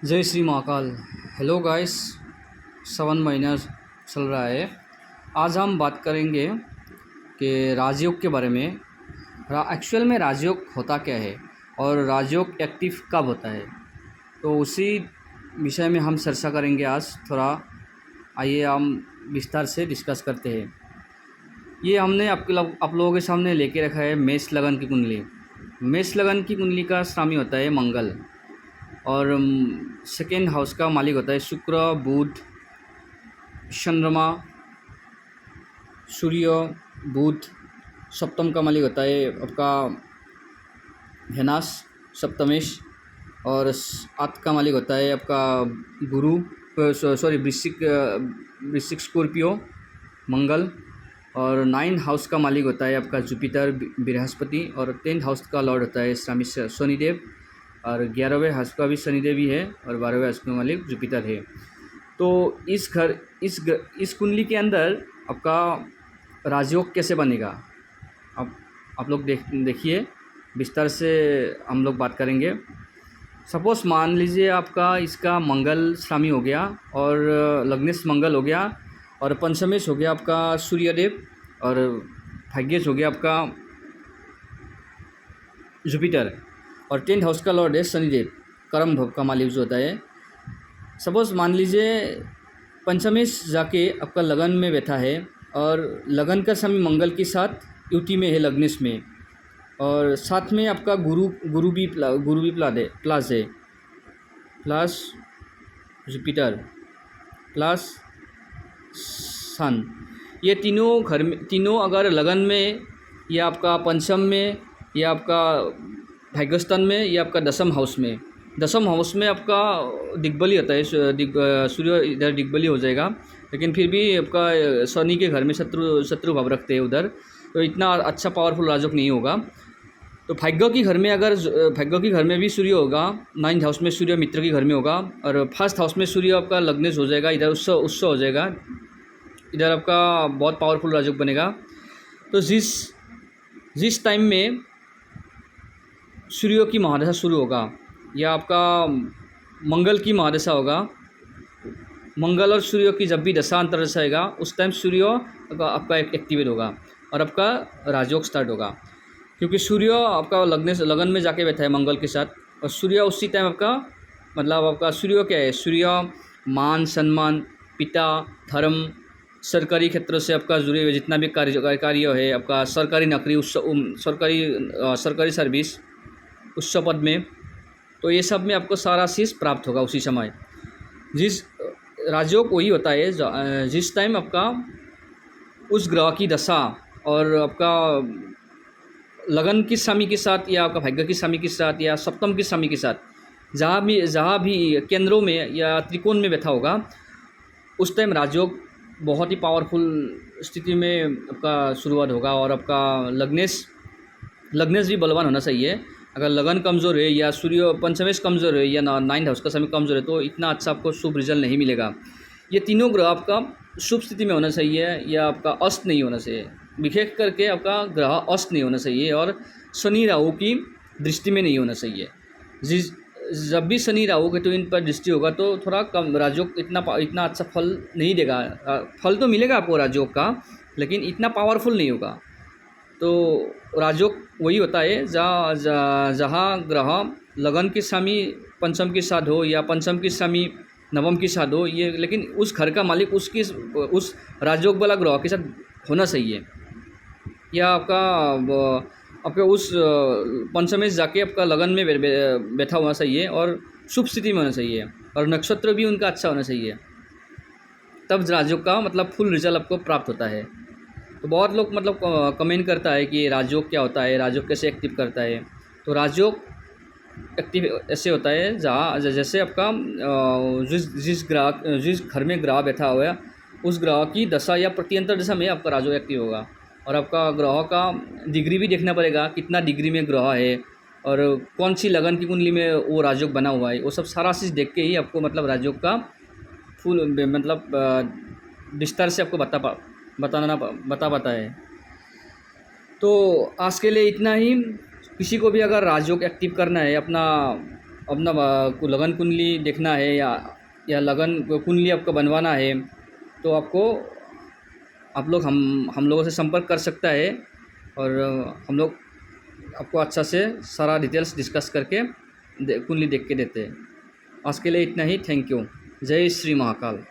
जय Shri Mahakal. Hello guys, 7 महीना चल रहा है। आज हम बात करेंगे कि राजयोग के बारे में। एक्चुअल में राजयोग होता क्या है और राजयोग एक्टिव कब होता है, तो उसी विषय में हम चर्चा करेंगे आज थोड़ा। आइए हम विस्तार से डिस्कस करते हैं। ये हमने आप लोगों के सामने लेके रखा है मेष लगन की कुंडली। मेष लगन की कुंडली का स्वामी होता है मंगल, और सेकेंड हाउस का मालिक होता है शुक्र, बुध, चंद्रमा, सूर्य, बुध। सप्तम का मालिक होता है आपका वेनस, सप्तमेश। और 8 का मालिक होता है आपका गुरु, वृश्चिक स्कॉर्पियो, मंगल। और 9 हाउस का मालिक होता है आपका जुपिटर, बृहस्पति। और 10th हाउस का लॉर्ड होता है स्वामी शनिदेव। और 11वें हाउस का भी शनिदेव ही है, और 12वें हाउस का मालिक जुपिटर है। तो इस कुंडली के अंदर आपका राजयोग कैसे बनेगा, आप लोग देखिए विस्तार से हम लोग बात करेंगे। सपोज मान लीजिए आपका इसका मंगल स्वामी हो गया, और लग्नेश मंगल हो गया, और पंचमेश हो गया आपका सूर्यदेव, और भाग्येश हो गया आपका जुपिटर। और 10th हाउस का लॉर्ड है शनिदेव, कर्म भव का मालिक जो होता है। सपोज मान लीजिए पंचमेश जाके आपका लगन में बैठा है, और लगन का स्वामी मंगल के साथ युति में है लग्नेश में, और साथ में आपका गुरु भी प्लस है, प्लस जुपिटर प्लस सन। ये तीनों अगर लगन में, या आपका पंचम में, या आपका भाग्यस्थान में, या आपका दसम हाउस में आपका दिग्बली होता है। सूर्य इधर दिग्बली हो जाएगा, लेकिन फिर भी आपका शनि के घर में शत्रु भाव रखते हैं उधर, तो इतना अच्छा पावरफुल राजयोग नहीं होगा। तो भाग्य की घर में भी सूर्य होगा। 9th हाउस में सूर्य मित्र के घर में होगा, और 1st हाउस में सूर्य आपका लग्नेश हो जाएगा, इधर उत्सव हो जाएगा, इधर आपका बहुत पावरफुल राजयोग बनेगा। तो जिस टाइम में सूर्य की महादशा शुरू होगा, या आपका मंगल की महादशा होगा, मंगल और सूर्य की जब भी दशा अंतरदशा आएगा, उस टाइम सूर्य आपका एक्टिवेट होगा और आपका राजयोग स्टार्ट होगा। क्योंकि सूर्य आपका लगन में जाके बैठा है मंगल के साथ, और सूर्य उसी टाइम आपका सूर्य क्या है? सूर्य मान सम्मान, पिता, धर्म, सरकारी क्षेत्र से आपका जुड़े हुए जितना भी कार्य है, आपका सरकारी नौकरी, सरकारी सर्विस, उच्च पद में, तो ये सब में आपको सारा चीज़ प्राप्त होगा उसी समय। जिस राजयोग वही होता है जिस टाइम आपका उस ग्रह की दशा और आपका लगन की स्वामी के साथ, या आपका भाग्य की स्वामी के साथ, या सप्तम की स्वामी के साथ, जहाँ भी केंद्रों में या त्रिकोण में बैठा होगा, उस टाइम राजयोग बहुत ही पावरफुल स्थिति में आपका शुरुआत होगा। और आपका लग्नेश भी बलवान होना चाहिए। अगर लगन कमज़ोर है, या सूर्य पंचमेश कमज़ोर है, या 9th हाउस का समय कमज़ोर है, तो इतना अच्छा आपको शुभ रिजल्ट नहीं मिलेगा। ये तीनों ग्रह आपका शुभ स्थिति में होना चाहिए, या आपका अस्त नहीं होना चाहिए। विशेष करके आपका ग्रह अस्त नहीं होना चाहिए, और शनि राहु की दृष्टि में नहीं होना चाहिए। जब भी शनि राहु के तो इन पर दृष्टि होगा, तो थोड़ा कम राजयोग इतना अच्छा फल नहीं देगा। फल तो मिलेगा आपको राजयोग का, लेकिन इतना पावरफुल नहीं होगा। तो राजयोग वही होता है जहाँ ग्रह लगन के स्वामी पंचम के साथ हो, या पंचम के स्वामी नवम के साथ हो, ये लेकिन उस घर का मालिक उस राजयोग वाला ग्रह के साथ होना चाहिए, या आपका उस पंचमेश जाके आपका लगन में बैठा होना चाहिए, और शुभ स्थिति में होना चाहिए, और नक्षत्र भी उनका अच्छा होना चाहिए। तब राजयोग का फुल रिजल्ट आपको प्राप्त होता है। तो बहुत लोग कमेंट करता है कि राजयोग क्या होता है, राजयोग कैसे एक्टिव करता है। तो राजयोग एक्टिव ऐसे होता है जैसे आपका जिस घर में ग्रह बैठा हुआ है, उस ग्रह की दशा या प्रत्यंतर दशा में आपका राजयोग एक्टिव होगा। और आपका ग्रह का डिग्री भी देखना पड़ेगा, कितना डिग्री में ग्रह है, और कौन सी लगन की कुंडली में वो राजयोग बना हुआ है। वो सब सारा चीज़ देख के ही आपको राजयोग का फुल विस्तार से आपको बता पाता है। तो आज के लिए इतना ही। किसी को भी अगर राजयोग एक्टिव करना है, अपना लगन कुंडली देखना है या लगन कुंडली आपका बनवाना है तो आप लोग हम लोगों से संपर्क कर सकता है और हम लोग आपको अच्छा से सारा डिटेल्स डिस्कस करके कुंडली देख के देते हैं। आज के लिए इतना ही। Thank you. जय श्री महाकाल।